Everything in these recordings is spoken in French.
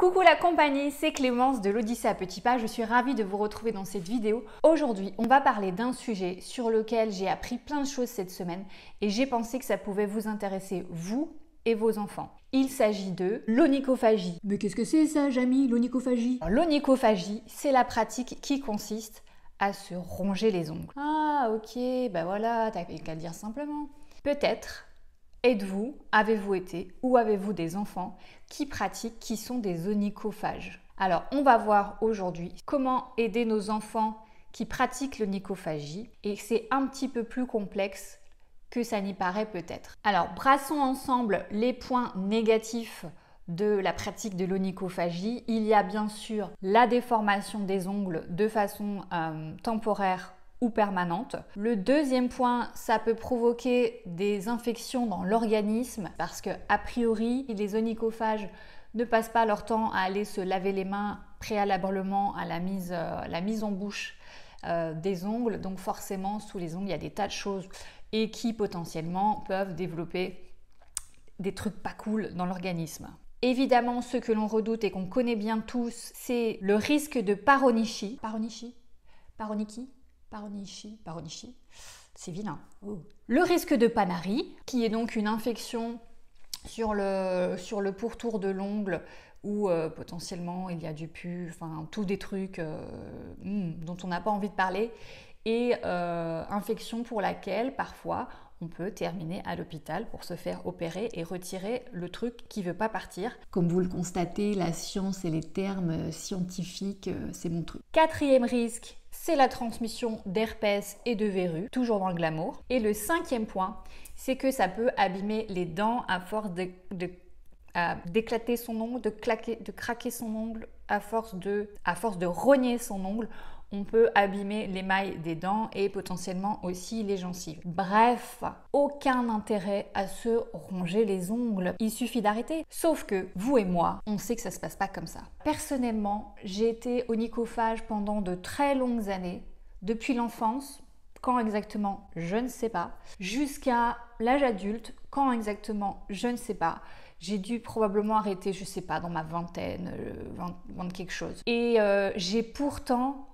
Coucou la compagnie, c'est Clémence de l'Odyssée à petits pas, je suis ravie de vous retrouver dans cette vidéo. Aujourd'hui, on va parler d'un sujet sur lequel j'ai appris plein de choses cette semaine et j'ai pensé que ça pouvait vous intéresser, vous et vos enfants. Il s'agit de l'onychophagie. Mais qu'est-ce que c'est ça, Jamy, l'onychophagie? L'onychophagie, c'est la pratique qui consiste à se ronger les ongles. Ah ok, bah voilà, t'as qu'à le dire simplement. Peut-être avez-vous été ou avez-vous des enfants qui sont des onychophages? Alors, on va voir aujourd'hui comment aider nos enfants qui pratiquent l'onychophagie et c'est un petit peu plus complexe que ça n'y paraît peut-être. Alors, brassons ensemble les points négatifs de la pratique de l'onychophagie. Il y a bien sûr la déformation des ongles de façon temporaire ou permanente. Le deuxième point, ça peut provoquer des infections dans l'organisme parce que a priori, les onychophages ne passent pas leur temps à aller se laver les mains préalablement à la mise en bouche des ongles. Donc forcément, sous les ongles, il y a des tas de choses et qui potentiellement peuvent développer des trucs pas cool dans l'organisme. Évidemment, ce que l'on redoute et qu'on connaît bien tous, c'est le risque de paronychie. Paronychie, c'est vilain. Oh. Le risque de panarie, qui est donc une infection sur le pourtour de l'ongle où potentiellement il y a du pus, enfin tous des trucs dont on n'a pas envie de parler, et infection pour laquelle parfois on peut terminer à l'hôpital pour se faire opérer et retirer le truc qui ne veut pas partir. Comme vous le constatez, la science et les termes scientifiques, c'est mon truc. Quatrième risque, c'est la transmission d'herpès et de verrues, toujours dans le glamour. Et le cinquième point, c'est que ça peut abîmer les dents à force d'éclater son ongle, de craquer son ongle, à force de rogner son ongle. On peut abîmer l'émail des dents et potentiellement aussi les gencives. Bref, aucun intérêt à se ronger les ongles. Il suffit d'arrêter. Sauf que vous et moi, on sait que ça se passe pas comme ça. Personnellement, j'ai été onychophage pendant de très longues années, depuis l'enfance, quand exactement, je ne sais pas, jusqu'à l'âge adulte, quand exactement, je ne sais pas. J'ai dû probablement arrêter, je sais pas, dans ma vingtaine, 20 quelque chose. Et j'ai pourtant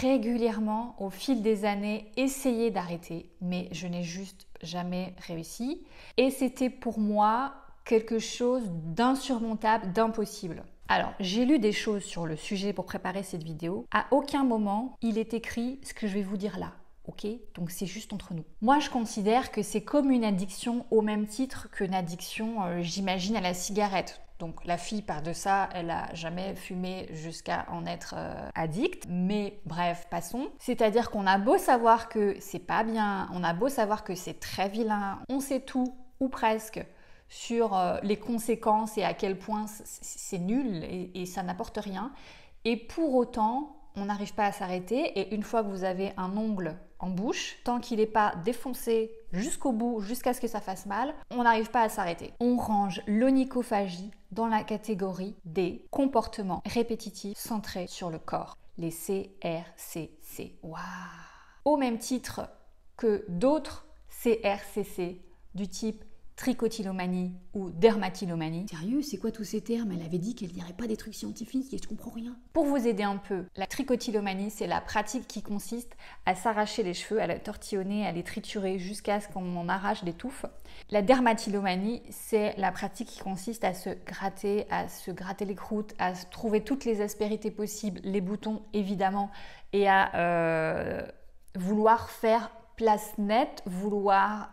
régulièrement au fil des années essayé d'arrêter, mais je n'ai juste jamais réussi et c'était pour moi quelque chose d'insurmontable, d'impossible. Alors, j'ai lu des choses sur le sujet pour préparer cette vidéo. À aucun moment il est écrit ce que je vais vous dire là. Ok, donc c'est juste entre nous. Moi, je considère que c'est comme une addiction au même titre qu'une addiction, j'imagine, à la cigarette. Donc la fille, par de ça, elle a jamais fumé jusqu'à en être addict. Mais bref, passons. C'est-à-dire qu'on a beau savoir que c'est pas bien, on a beau savoir que c'est très vilain, on sait tout, ou presque, sur les conséquences et à quel point c'est nul et ça n'apporte rien. Et pour autant, on n'arrive pas à s'arrêter et une fois que vous avez un ongle en bouche, tant qu'il n'est pas défoncé jusqu'au bout, jusqu'à ce que ça fasse mal, on n'arrive pas à s'arrêter. On range l'onychophagie dans la catégorie des comportements répétitifs centrés sur le corps, les CRCC. Waouh! Au même titre que d'autres CRCC du type trichotillomanie ou dermatillomanie. Sérieux, c'est quoi tous ces termes? Elle avait dit qu'elle dirait pas des trucs scientifiques et je comprends rien. Pour vous aider un peu, la trichotillomanie, c'est la pratique qui consiste à s'arracher les cheveux, à les tortillonner, à les triturer jusqu'à ce qu'on en arrache des touffes. La dermatillomanie, c'est la pratique qui consiste à se gratter les croûtes, à trouver toutes les aspérités possibles, les boutons évidemment, et à vouloir faire place nette, vouloir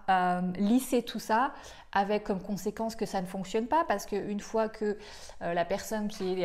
lisser tout ça avec comme conséquence que ça ne fonctionne pas parce qu'une fois que la personne qui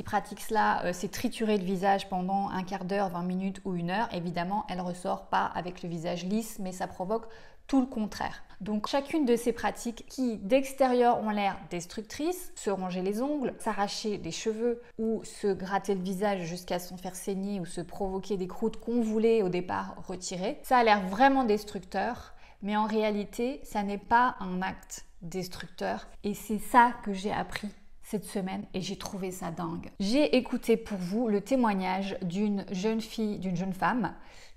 pratique cela s'est trituré le visage pendant un quart d'heure, 20 minutes ou une heure, évidemment elle ressort pas avec le visage lisse mais ça provoque tout le contraire. Donc chacune de ces pratiques qui d'extérieur ont l'air destructrices, se ronger les ongles, s'arracher les cheveux ou se gratter le visage jusqu'à s'en faire saigner ou se provoquer des croûtes qu'on voulait au départ retirer, ça a l'air vraiment destructeur, mais en réalité ça n'est pas un acte destructeur et c'est ça que j'ai appris cette semaine et j'ai trouvé ça dingue. J'ai écouté pour vous le témoignage d'une jeune femme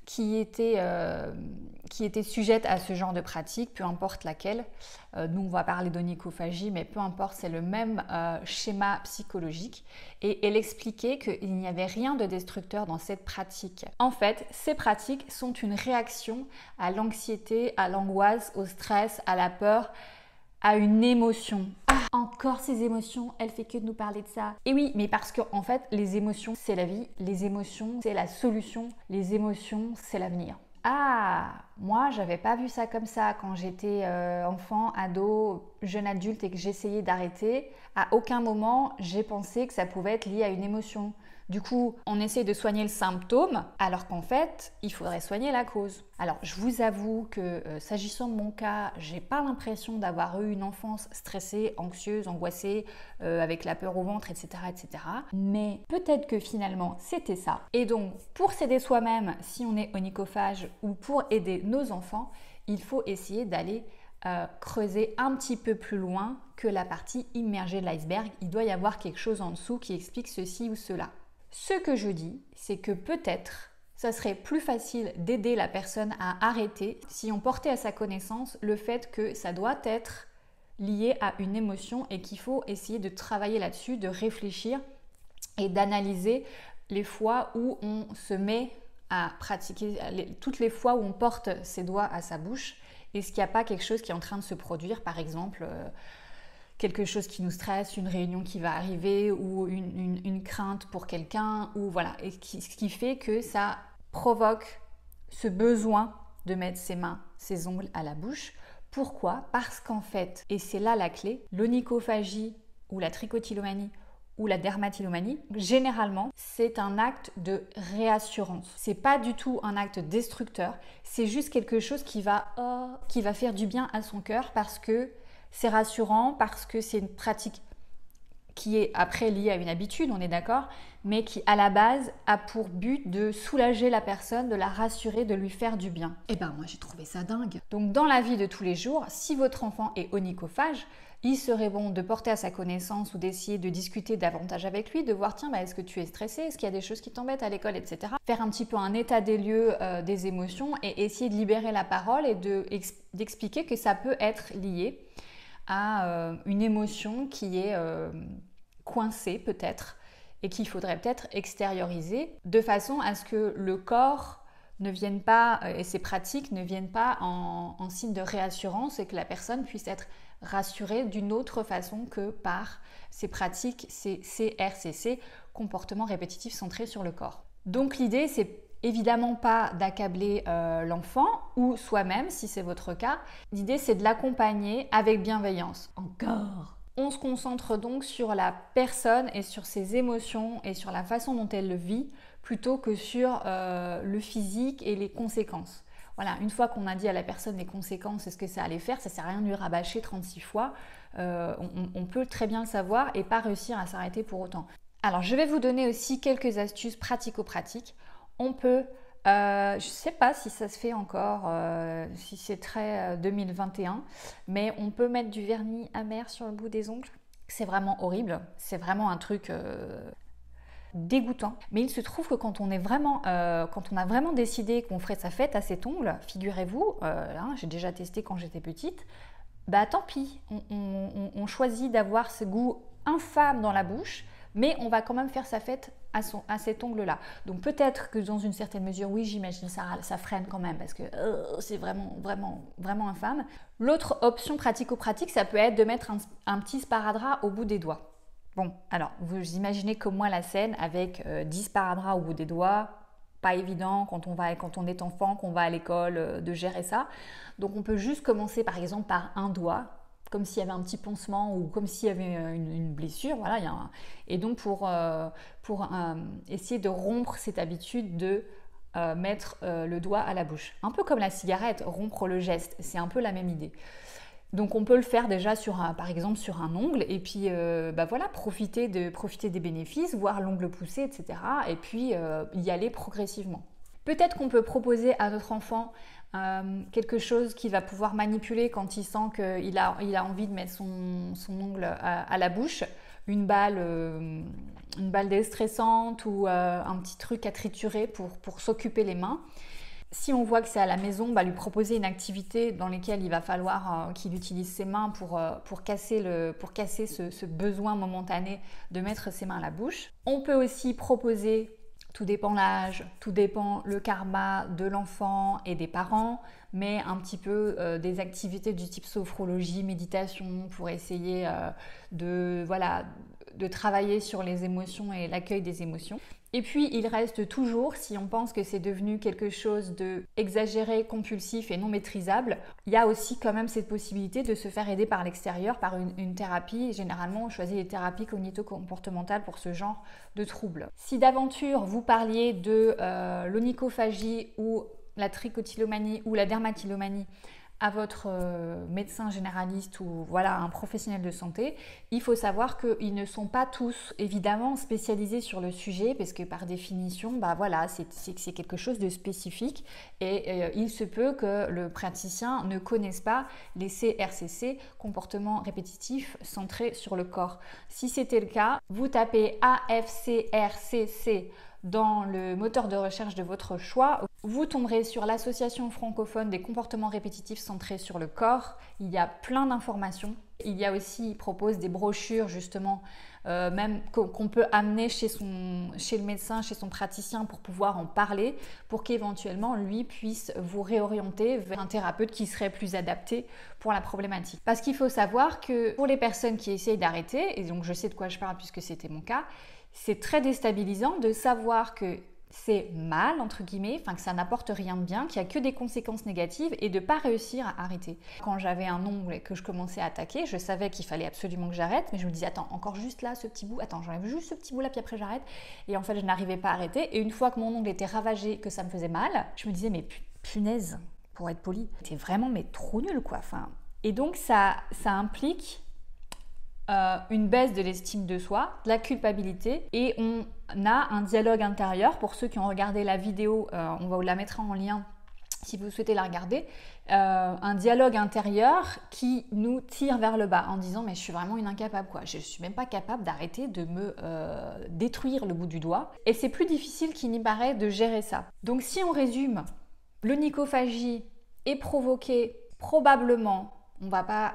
qui était sujette à ce genre de pratique, peu importe laquelle. Nous, on va parler d'onychophagie, mais peu importe, c'est le même schéma psychologique. Et elle expliquait qu'il n'y avait rien de destructeur dans cette pratique. En fait, ces pratiques sont une réaction à l'anxiété, à l'angoisse, au stress, à la peur, à une émotion. Ah, encore ces émotions, elle fait que de nous parler de ça. Et oui, mais parce que en fait, les émotions, c'est la vie, les émotions, c'est la solution, les émotions, c'est l'avenir. Ah, moi, j'avais pas vu ça comme ça quand j'étais enfant, ado, jeune adulte et que j'essayais d'arrêter. À aucun moment, j'ai pensé que ça pouvait être lié à une émotion. Du coup, on essaie de soigner le symptôme, alors qu'en fait, il faudrait soigner la cause. Alors, je vous avoue que s'agissant de mon cas, j'ai pas l'impression d'avoir eu une enfance stressée, anxieuse, angoissée, avec la peur au ventre, etc., etc. Mais peut-être que finalement, c'était ça. Et donc, pour s'aider soi-même, si on est onychophage, ou pour aider nos enfants, il faut essayer d'aller creuser un petit peu plus loin que la partie immergée de l'iceberg. Il doit y avoir quelque chose en dessous qui explique ceci ou cela. Ce que je dis, c'est que peut-être ça serait plus facile d'aider la personne à arrêter si on portait à sa connaissance le fait que ça doit être lié à une émotion et qu'il faut essayer de travailler là-dessus, de réfléchir et d'analyser les fois où on se met à pratiquer, toutes les fois où on porte ses doigts à sa bouche. Est-ce qu'il n'y a pas quelque chose qui est en train de se produire, par exemple quelque chose qui nous stresse, une réunion qui va arriver ou une crainte pour quelqu'un, ou voilà, et ce qui fait que ça provoque ce besoin de mettre ses mains, ses ongles à la bouche. Pourquoi ? Parce qu'en fait, et c'est là la clé, l'onychophagie ou la trichotillomanie ou la dermatillomanie, généralement, c'est un acte de réassurance. C'est pas du tout un acte destructeur, c'est juste quelque chose qui va faire du bien à son cœur parce que c'est rassurant, parce que c'est une pratique qui est après liée à une habitude, on est d'accord, mais qui à la base a pour but de soulager la personne, de la rassurer, de lui faire du bien. Eh ben moi j'ai trouvé ça dingue. Donc dans la vie de tous les jours, si votre enfant est onychophage, il serait bon de porter à sa connaissance ou d'essayer de discuter davantage avec lui, de voir tiens, est-ce que tu es stressé, est-ce qu'il y a des choses qui t'embêtent à l'école, etc. Faire un petit peu un état des lieux des émotions et essayer de libérer la parole et d'expliquer que ça peut être lié à une émotion qui est coincée peut-être et qu'il faudrait peut-être extérioriser de façon à ce que le corps ne vienne pas, et ces pratiques ne viennent pas en signe de réassurance et que la personne puisse être rassurée d'une autre façon que par ces pratiques, ces CRCC, comportements répétitifs centrés sur le corps. Donc l'idée, c'est évidemment pas d'accabler l'enfant ou soi-même si c'est votre cas. L'idée, c'est de l'accompagner avec bienveillance. Encore. On se concentre donc sur la personne et sur ses émotions et sur la façon dont elle le vit plutôt que sur le physique et les conséquences. Voilà, une fois qu'on a dit à la personne les conséquences et ce que ça allait faire, ça ne sert à rien de lui rabâcher 36 fois. On peut très bien le savoir et pas réussir à s'arrêter pour autant. Alors, je vais vous donner aussi quelques astuces pratico-pratiques. On peut, je ne sais pas si ça se fait encore, si c'est très 2021, mais on peut mettre du vernis amer sur le bout des ongles. C'est vraiment horrible, c'est vraiment un truc dégoûtant. Mais il se trouve que quand on a vraiment décidé qu'on ferait sa fête à cet ongle, figurez-vous, j'ai déjà testé quand j'étais petite, bah tant pis, on choisit d'avoir ce goût infâme dans la bouche, mais on va quand même faire sa fête à cet ongle-là. Donc peut-être que dans une certaine mesure, oui, j'imagine ça freine quand même parce que c'est vraiment, vraiment, vraiment infâme. L'autre option pratico-pratique, ça peut être de mettre un petit sparadrap au bout des doigts. Bon, alors, vous imaginez comme moi la scène avec 10 sparadraps au bout des doigts, pas évident quand on est enfant, qu'on va à l'école, de gérer ça. Donc on peut juste commencer par exemple par un doigt, comme s'il y avait un petit pansement ou comme s'il y avait une blessure. Voilà, et donc pour essayer de rompre cette habitude de mettre le doigt à la bouche. Un peu comme la cigarette, rompre le geste, c'est un peu la même idée. Donc on peut le faire déjà par exemple sur un ongle et puis profiter des bénéfices, voir l'ongle pousser, etc. Et puis y aller progressivement. Peut-être qu'on peut proposer à notre enfant quelque chose qu'il va pouvoir manipuler quand il sent qu'il a envie de mettre son ongle à la bouche, une balle déstressante ou un petit truc à triturer pour s'occuper les mains. Si on voit que c'est à la maison, lui proposer une activité dans laquelle il va falloir qu'il utilise ses mains pour casser ce besoin momentané de mettre ses mains à la bouche. On peut aussi proposer, tout dépend l'âge, tout dépend le karma de l'enfant et des parents, mais un petit peu des activités du type sophrologie, méditation pour essayer de travailler sur les émotions et l'accueil des émotions. Et puis il reste toujours, si on pense que c'est devenu quelque chose de exagéré, compulsif et non maîtrisable, il y a aussi quand même cette possibilité de se faire aider par l'extérieur, par une thérapie. Généralement, on choisit les thérapies cognito-comportementales pour ce genre de troubles. Si d'aventure vous parliez de l'onychophagie ou la trichotillomanie ou la dermatillomanie à votre médecin généraliste ou un professionnel de santé, il faut savoir qu'ils ne sont pas tous évidemment spécialisés sur le sujet parce que par définition, c'est quelque chose de spécifique et il se peut que le praticien ne connaisse pas les CRCC, comportements répétitifs centrés sur le corps. Si c'était le cas, vous tapez AFCRCC dans le moteur de recherche de votre choix, vous tomberez sur l'association francophone des comportements répétitifs centrés sur le corps. Il y a plein d'informations. Il y a aussi, il propose des brochures justement, même qu'on peut amener chez le médecin, chez son praticien pour pouvoir en parler, pour qu'éventuellement lui puisse vous réorienter vers un thérapeute qui serait plus adapté pour la problématique. Parce qu'il faut savoir que pour les personnes qui essayent d'arrêter, et donc je sais de quoi je parle puisque c'était mon cas, c'est très déstabilisant de savoir que c'est mal, entre guillemets, que ça n'apporte rien de bien, qu'il n'y a que des conséquences négatives et de ne pas réussir à arrêter. Quand j'avais un ongle et que je commençais à attaquer, je savais qu'il fallait absolument que j'arrête, mais je me disais, attends, encore juste là, ce petit bout, attends, j'enlève juste ce petit bout là, puis après j'arrête. Et en fait, je n'arrivais pas à arrêter. Et une fois que mon ongle était ravagé, que ça me faisait mal, je me disais, mais punaise, pour être poli, t'es vraiment trop nul, quoi. Et donc, ça implique une baisse de l'estime de soi, de la culpabilité, et on a un dialogue intérieur. Pour ceux qui ont regardé la vidéo, on va vous la mettre en lien si vous souhaitez la regarder, un dialogue intérieur qui nous tire vers le bas en disant mais je suis vraiment une incapable, quoi. Je suis même pas capable d'arrêter de me détruire le bout du doigt, et c'est plus difficile qu'il n'y paraît de gérer ça. Donc si on résume, l'onychophagie est provoquée probablement, on ne va pas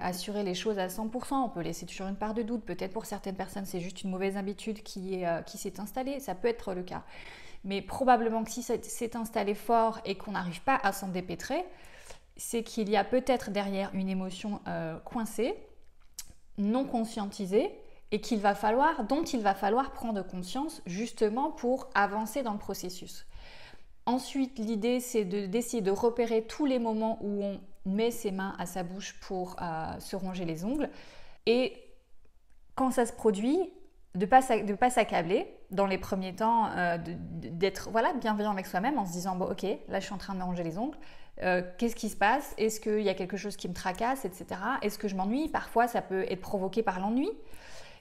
assurer les choses à 100%, on peut laisser toujours une part de doute. Peut-être pour certaines personnes, c'est juste une mauvaise habitude qui s'est installée, ça peut être le cas. Mais probablement que si ça s'est installé fort et qu'on n'arrive pas à s'en dépêtrer, c'est qu'il y a peut-être derrière une émotion coincée, non conscientisée, et dont il va falloir prendre conscience justement pour avancer dans le processus. Ensuite, l'idée, c'est d'essayer de repérer tous les moments où on met ses mains à sa bouche pour se ronger les ongles. Et quand ça se produit, de pas s'accabler dans les premiers temps, d'être bienveillant avec soi-même en se disant bon, ok, là je suis en train de me ronger les ongles. Qu'est-ce qui se passe? Est-ce qu'il y a quelque chose qui me tracasse, etc. Est-ce que je m'ennuie? Parfois, ça peut être provoqué par l'ennui.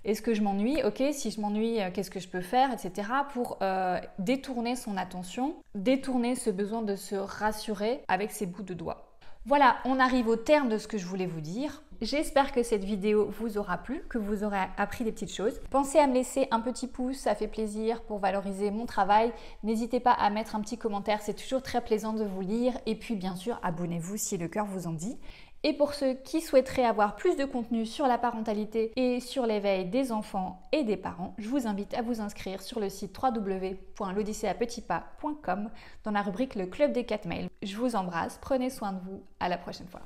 Est-ce que je m'ennuie? Ok, si je m'ennuie, qu'est-ce que je peux faire, etc. pour détourner son attention, détourner ce besoin de se rassurer avec ses bouts de doigts. Voilà, on arrive au terme de ce que je voulais vous dire. J'espère que cette vidéo vous aura plu, que vous aurez appris des petites choses. Pensez à me laisser un petit pouce, ça fait plaisir pour valoriser mon travail. N'hésitez pas à mettre un petit commentaire, c'est toujours très plaisant de vous lire. Et puis bien sûr, abonnez-vous si le cœur vous en dit. Et pour ceux qui souhaiteraient avoir plus de contenu sur la parentalité et sur l'éveil des enfants et des parents, je vous invite à vous inscrire sur le site www.l'odysseapetitspas.com dans la rubrique Le Club des 4 mails. Je vous embrasse, prenez soin de vous, à la prochaine fois.